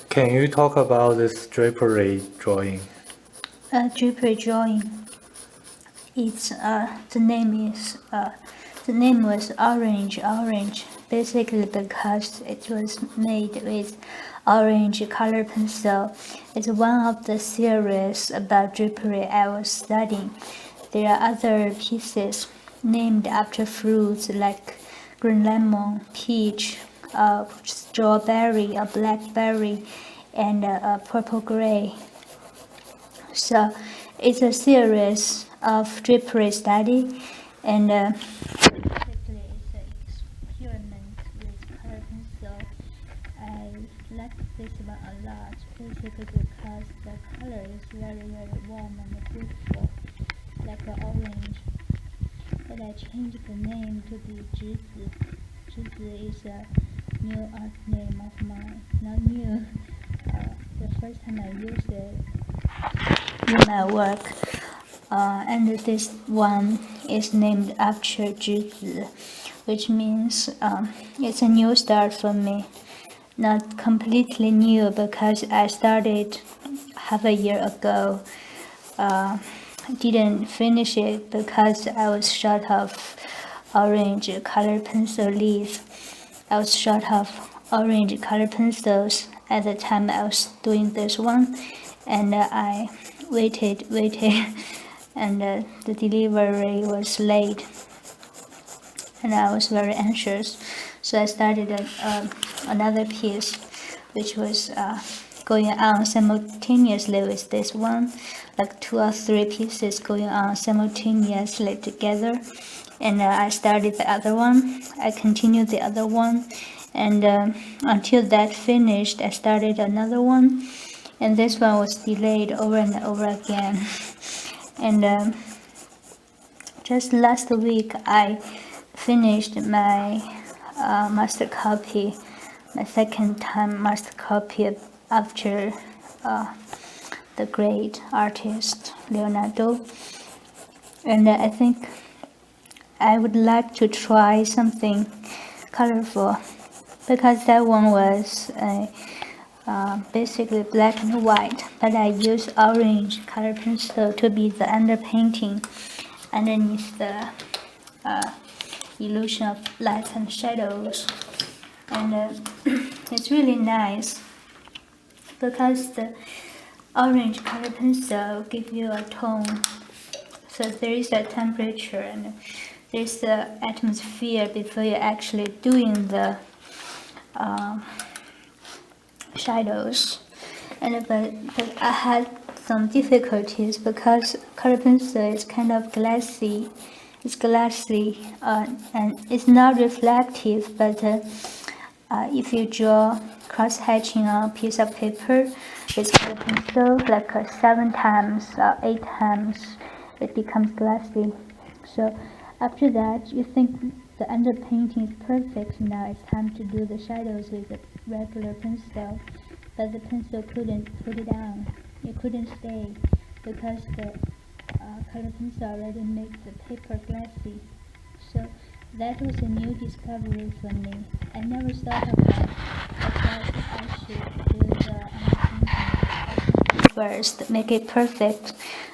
Can you talk about this drapery drawing? Drapery drawing. It's the name is the name was orange, basically because it was made with orange color pencil. It's one of the series about drapery I was studying. There are other pieces named after fruits like green lemon, peach, strawberry, a blackberry, and a purple gray. So it's a series of drapery study, and basically it's an experiment with color pencil. I like this one a lot, basically because the color is very warm and beautiful, like an orange. But I changed the name to be Zhizi. Zhizi is a new art name of mine, not new. The first time I used it in my work. And this one is named after Zhizi, which means it's a new start for me. Not completely new because I started half a year ago. Didn't finish it because I was short of orange color pencil leaves. I was short of orange color pencils at the time I was doing this one, and I waited, and the delivery was late, and I was very anxious. So I started another piece, which was going on simultaneously with this one, like 2 or 3 pieces going on simultaneously together. And I started the other one, I continued the other one, and until that finished, I started another one, and this one was delayed over and over again. And just last week, I finished my master copy, my second time master copy after the great artist Leonardo. And I think I would like to try something colorful, because that one was basically black and white, but I used orange color pencil to be the underpainting underneath the illusion of light and shadows. And it's really nice because the orange color pencil gives you a tone. So there is a temperature and there's the atmosphere before you're actually doing the shadows. But I had some difficulties because color pencil is kind of glassy. It's glassy and it's not reflective, but if you draw cross-hatching on a piece of paper with color pencil, like 7 times or 8 times, it becomes glassy. So after that, you think the underpainting is perfect. Now it's time to do the shadows with a regular pencil, but the pencil couldn't put it on. It couldn't stay because the color pencil already made the paper glassy. So that was a new discovery for me. I never thought about that I should do the underpainting first, make it perfect,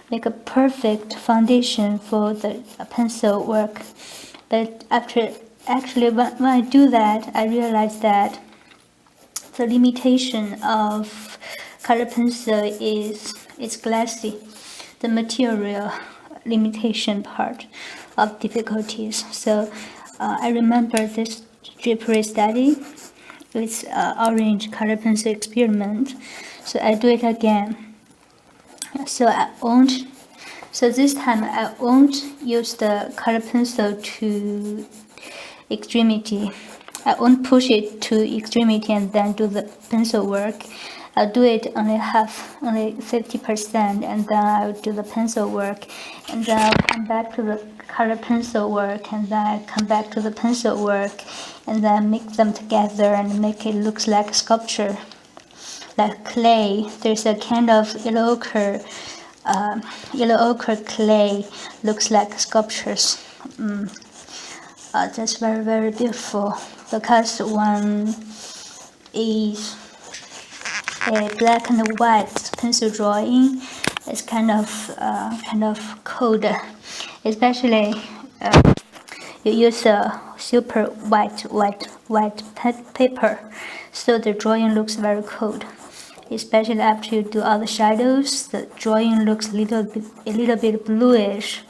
make a perfect foundation for the pencil work. But when I do that, I realize that the limitation of color pencil is it's glassy. The material limitation part of difficulties. So I remember this drapery study with orange color pencil experiment. So I do it again. So this time I won't use the color pencil to extremity. I won't push it to extremity and then do the pencil work. I'll do it only 50%, and then I'll do the pencil work, and then I'll come back to the color pencil work, and then I come back to the pencil work, and then mix them together and make it look like sculpture, like clay. There's a kind of yellow ochre clay, looks like sculptures. That's very beautiful because one is a black and white pencil drawing is kind of cold, especially you use a super white paper, so the drawing looks very cold. Especially after you do all the shadows, the drawing looks a little bit bluish.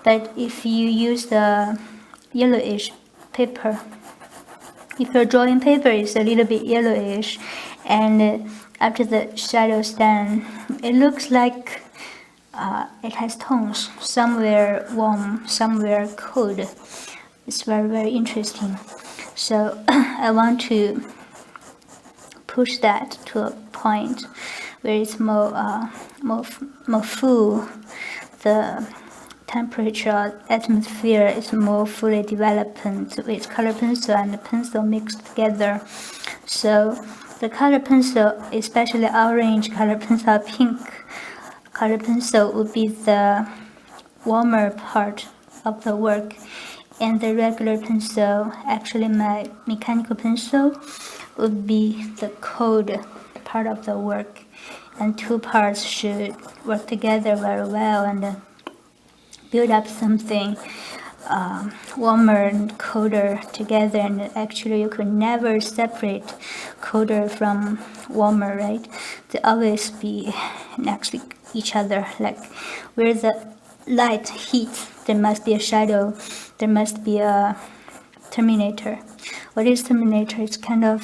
But if you use the yellowish paper, if your drawing paper is a little bit yellowish, and after the shadows done, it looks like it has tones, somewhere warm, somewhere cold. It's very interesting. So I want to push that to a point where it's more full. The temperature atmosphere is more fully developed with color pencil and pencil mixed together. So the color pencil, especially orange color pencil, pink color pencil, would be the warmer part of the work, and the regular pencil, actually my mechanical pencil, would be the cold part of the work, and two parts should work together very well and build up something warmer and colder together. And actually you could never separate colder from warmer, right? They always be next to each other. Like where the light hits, there must be a shadow, there must be a terminator. What is terminator? It's kind of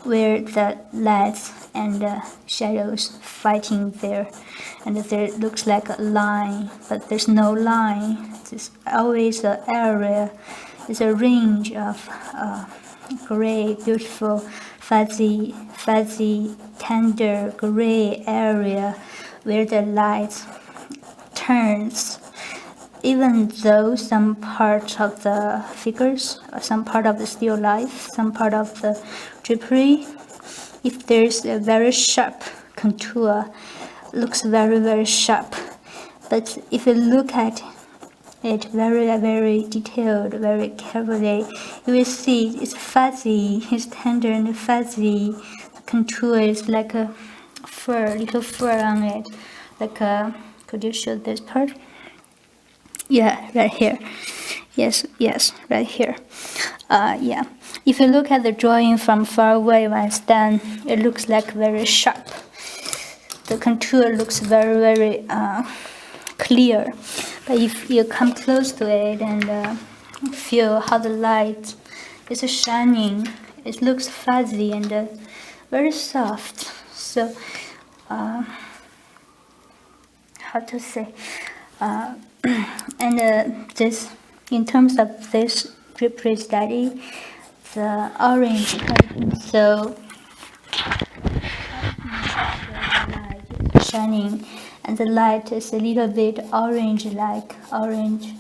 where the lights and shadows fighting there, and there looks like a line, but there's no line. It's always an area. It's a range of gray, beautiful, fuzzy, tender gray area where the light turns. Even though some part of the figures, or some part of the still life, some part of the drapery, if there's a very sharp contour, looks very sharp. But if you look at it very detailed, very carefully, you will see it's fuzzy, it's tender and fuzzy. The contour is like a fur, little fur on it. Like a, could you show this part? Yeah, right here. Yes, right here. Yeah. If you look at the drawing from far away when it's done, it looks like very sharp. The contour looks very clear. But if you come close to it and feel how the light is shining, it looks fuzzy and very soft. So, how to say? And this, in terms of this drapery study, the orange so shining, and the light is a little bit orange, like orange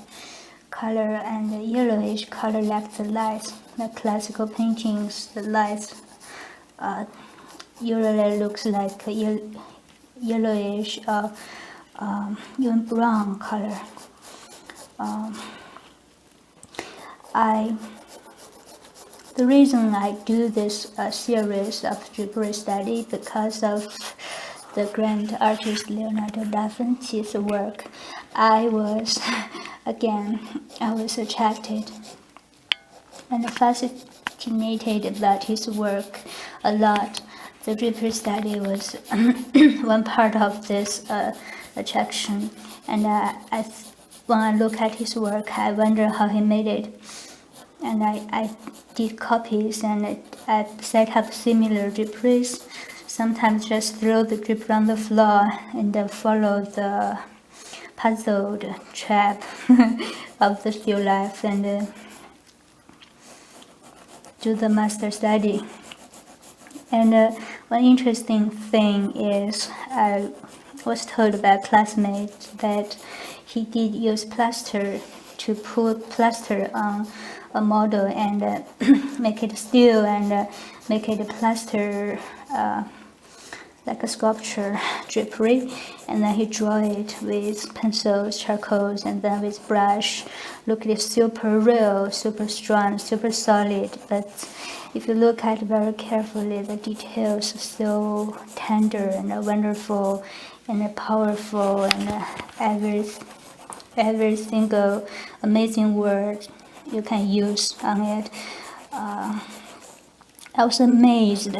color, and yellowish color, like the lights. The classical paintings, the lights usually looks like yellowish or even brown color. The reason I do this series of drapery study because of the grand artist Leonardo da Vinci's work. I was attracted and fascinated about his work a lot. The drapery study was one part of this attraction, and when I look at his work, I wonder how he made it. And I did copies, and I set up similar draperies. Sometimes just throw the drapery on the floor and follow the puzzled trap of the still life and do the master study. And one interesting thing is I was told by a classmate that he did use plaster to put plaster on a model and make it still and make it plaster like a sculpture, drapery, and then he draw it with pencils, charcoals, and then with brush. Look, it's super real, super strong, super solid. But if you look at it very carefully, the details are so tender and wonderful and powerful, and every single amazing word you can use on it. I was amazed,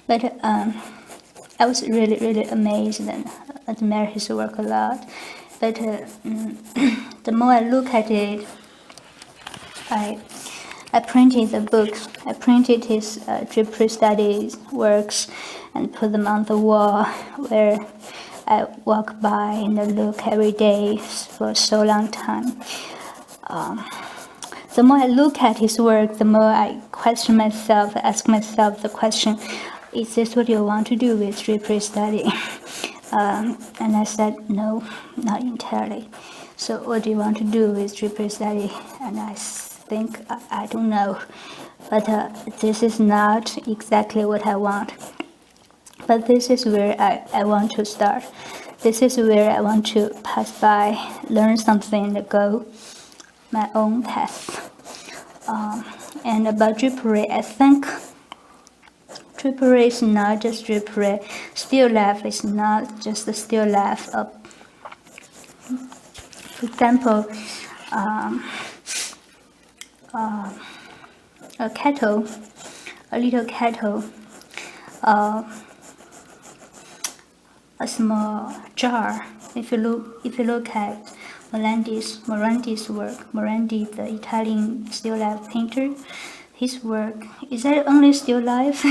but I was really amazed and admire his work a lot. But the more I look at it, I printed the books. I printed his Drapery studies works and put them on the wall where I walk by and look every day for so long time. The more I look at his work, the more I question myself, ask myself the question, is this what you want to do with Drapery study? And I said, no, not entirely. So what do you want to do with Drapery study? And I think, I don't know. But this is not exactly what I want. But this is where I want to start. This is where I want to pass by, learn something, and go my own path. And about Drapery, I think Drapery is not just Drapery. Still life is not just a still life. For example, a kettle, a little kettle, a small jar. If you look at Morandi's work, Morandi, the Italian still life painter, his work, is that only still life?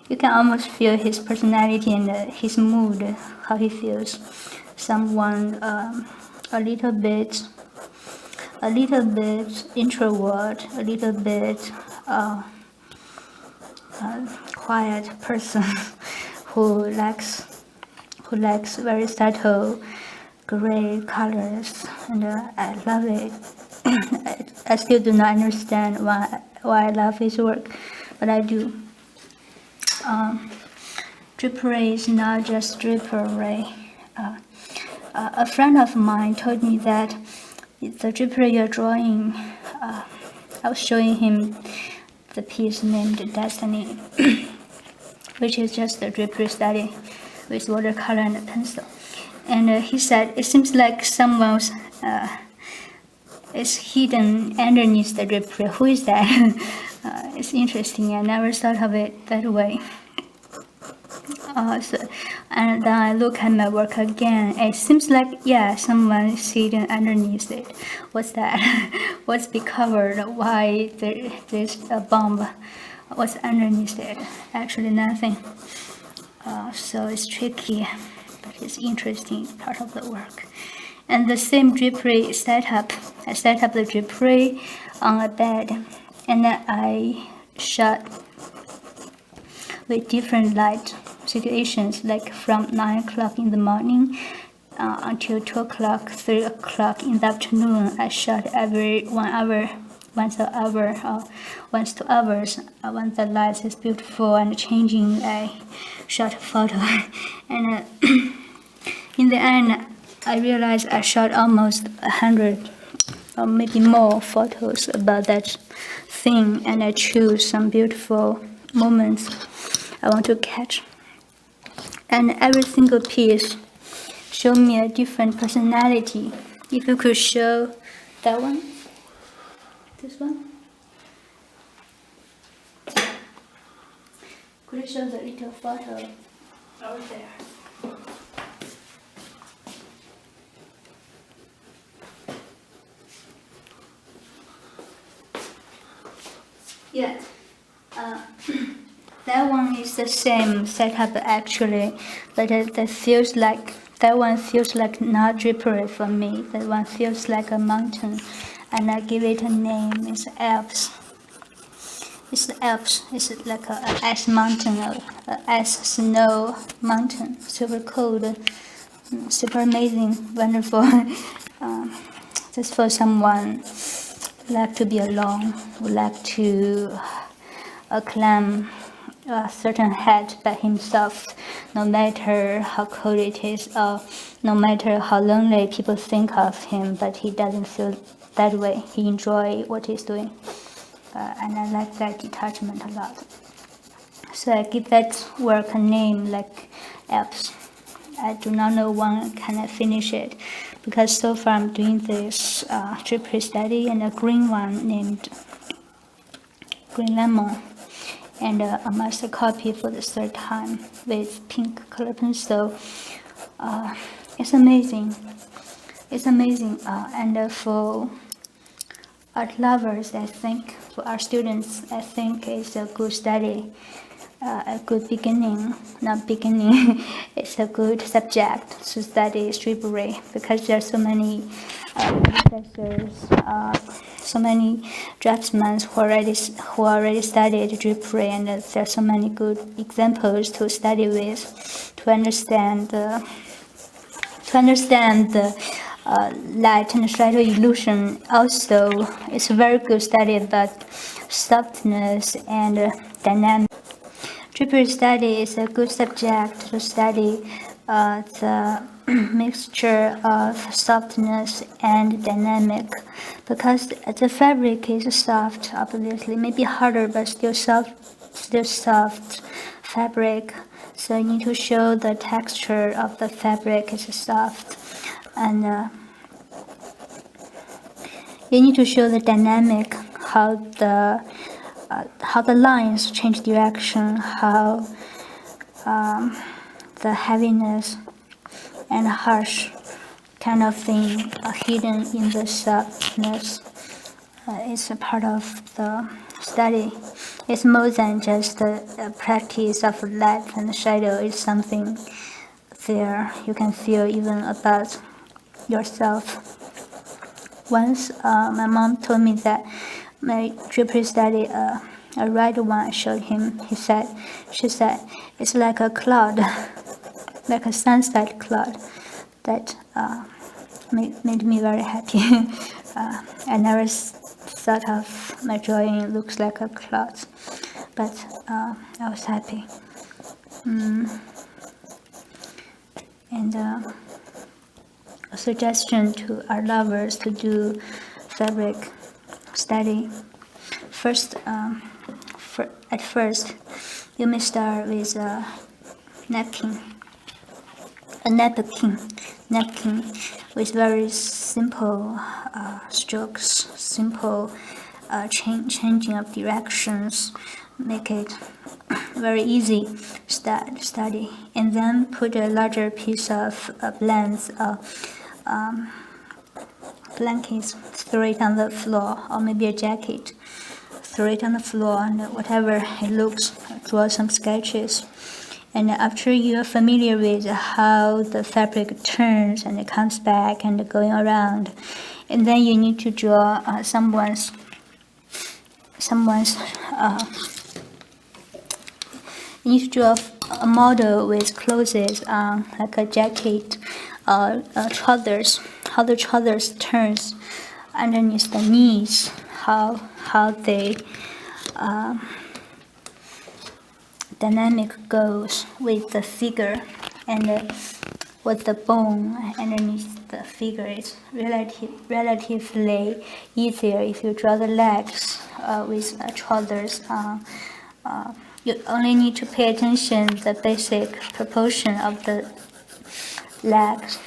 You can almost feel his personality and his mood, how he feels. Someone a little bit introvert, a little bit quiet person who likes very subtle gray colors, and I love it. I still do not understand why I love his work, but I do. Drapery is not just drapery. A friend of mine told me that the drapery you're drawing, I was showing him the piece named Destiny, which is just a drapery study with watercolor and a pencil. And he said, it seems like someone's is hidden underneath the drapery. Who is that? It's interesting. I never thought of it that way. And then I look at my work again. It seems like, yeah, someone is hidden underneath it. What's that? What's be covered? Why there's a bomb? What's underneath it? Actually, nothing. So it's tricky, but it's interesting part of the work. And the same drapery setup. I set up the drapery on a bed, and then I shot with different light situations, like from 9 o'clock in the morning until 2 o'clock, 3 o'clock in the afternoon. I shot every 1 hour, once 2 hours. When the light is beautiful and changing, I shot a photo. And in the end, I realized I shot almost 100 or maybe more photos about that thing, and I choose some beautiful moments I want to catch. And every single piece showed me a different personality. If you could show that one, this one. Could you show the little photo over there? Yeah, that one is the same setup actually, but that one feels like not drapery for me. That one feels like a mountain, and I give it a name. It's Alps. It's the Alps. It's like a ice mountain, a ice snow mountain, super cold, super amazing, wonderful. Just for someone who like to be alone, who like to climb a certain hat by himself, no matter how cold it is, or no matter how lonely people think of him, but he doesn't feel that way. He enjoys what he's doing. And I like that detachment a lot. So I give that work a name like Alps. I do not know when can I finish it, because so far I'm doing this drapery study and a green one named Green Lemon, and a master copy for the third time with pink color pencil. It's amazing. It's amazing. And for art lovers, I think, for art students, I think it's a good study. A good beginning, not beginning, it's a good subject to study drapery, because there are so many professors, so many draftsmen who already studied drapery, and there are so many good examples to study with, to understand the light and shadow illusion. Also, it's a very good study about softness and dynamic. Drapery study is a good subject to study the mixture of softness and dynamic, because the fabric is soft, obviously, maybe harder, but still soft fabric. So you need to show the texture of the fabric is soft, and you need to show the dynamic, how the lines change direction, how the heaviness and harsh kind of thing are hidden in the softness. It's a part of the study. It's more than just a practice of light and shadow. It's something there you can feel even about yourself. Once my mom told me that my drapery study, a red one I showed him, she said, it's like a cloud, like a sunset cloud, that made me very happy. I never thought of my drawing looks like a cloud, but I was happy. And a suggestion to our lovers to do fabric study. First, at first, you may start with a napkin with very simple strokes, simple changing of directions, make it very easy study, and then put a larger piece of blends blankets, throw it on the floor, or maybe a jacket, throw it on the floor, and whatever it looks, draw some sketches. And after you are familiar with how the fabric turns and it comes back and going around, and then you need to draw someone's you need to draw a model with clothes on, like a jacket, trousers, how the trousers turns underneath the knees, how they dynamic goes with the figure, and with the bone underneath the figure. It's relatively easier if you draw the legs with trousers on. You only need to pay attention to the basic proportion of the legs,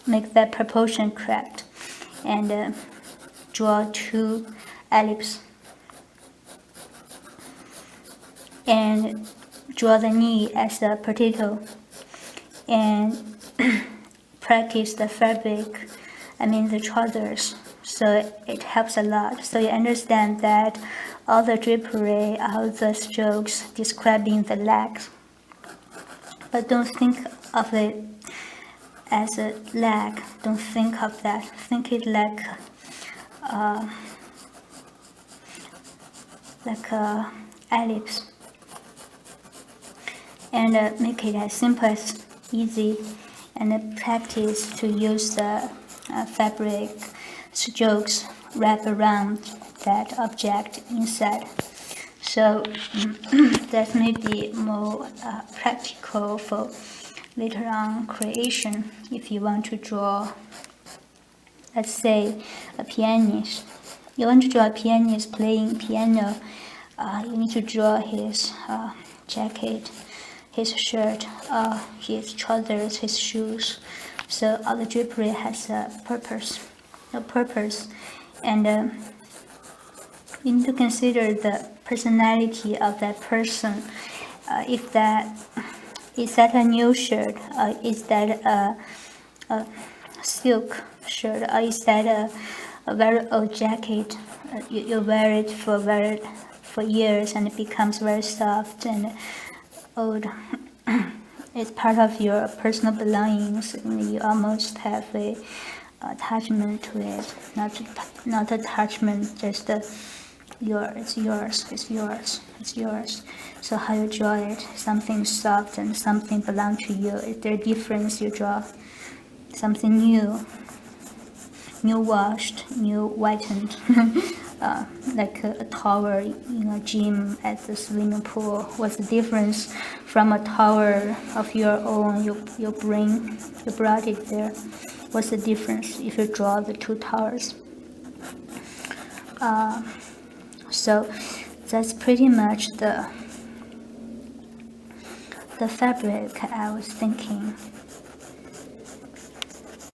make that proportion correct, and draw 2 ellipses, and draw the knee as a potato, and practice the fabric, the trousers, so it helps a lot. So you understand that all the drapery, all the strokes describing the legs, but don't think of it as a leg, don't think of that, think it like a ellipse, and make it as simple as easy, and practice to use the fabric strokes wrap around that object inside. So So that may be more practical for later on creation. If you want to draw, let's say, a pianist, you want to draw a pianist playing piano, you need to draw his jacket, his shirt, his trousers, his shoes. So all the drapery has a purpose, and you need to consider the personality of that person. If that is that a new shirt, is that a silk shirt, or is that a very old jacket? You wear it for years and it becomes very soft and old. It's part of your personal belongings, and you almost have a attachment to it. Not attachment, just it's yours. So how you draw it, something soft and something belong to you. Is there a difference? You draw something new washed, new whitened, like a tower in a gym at the swimming pool. What's the difference from a tower of your own? You brought it there. What's the difference if you draw the two towers? So that's pretty much the fabric I was thinking.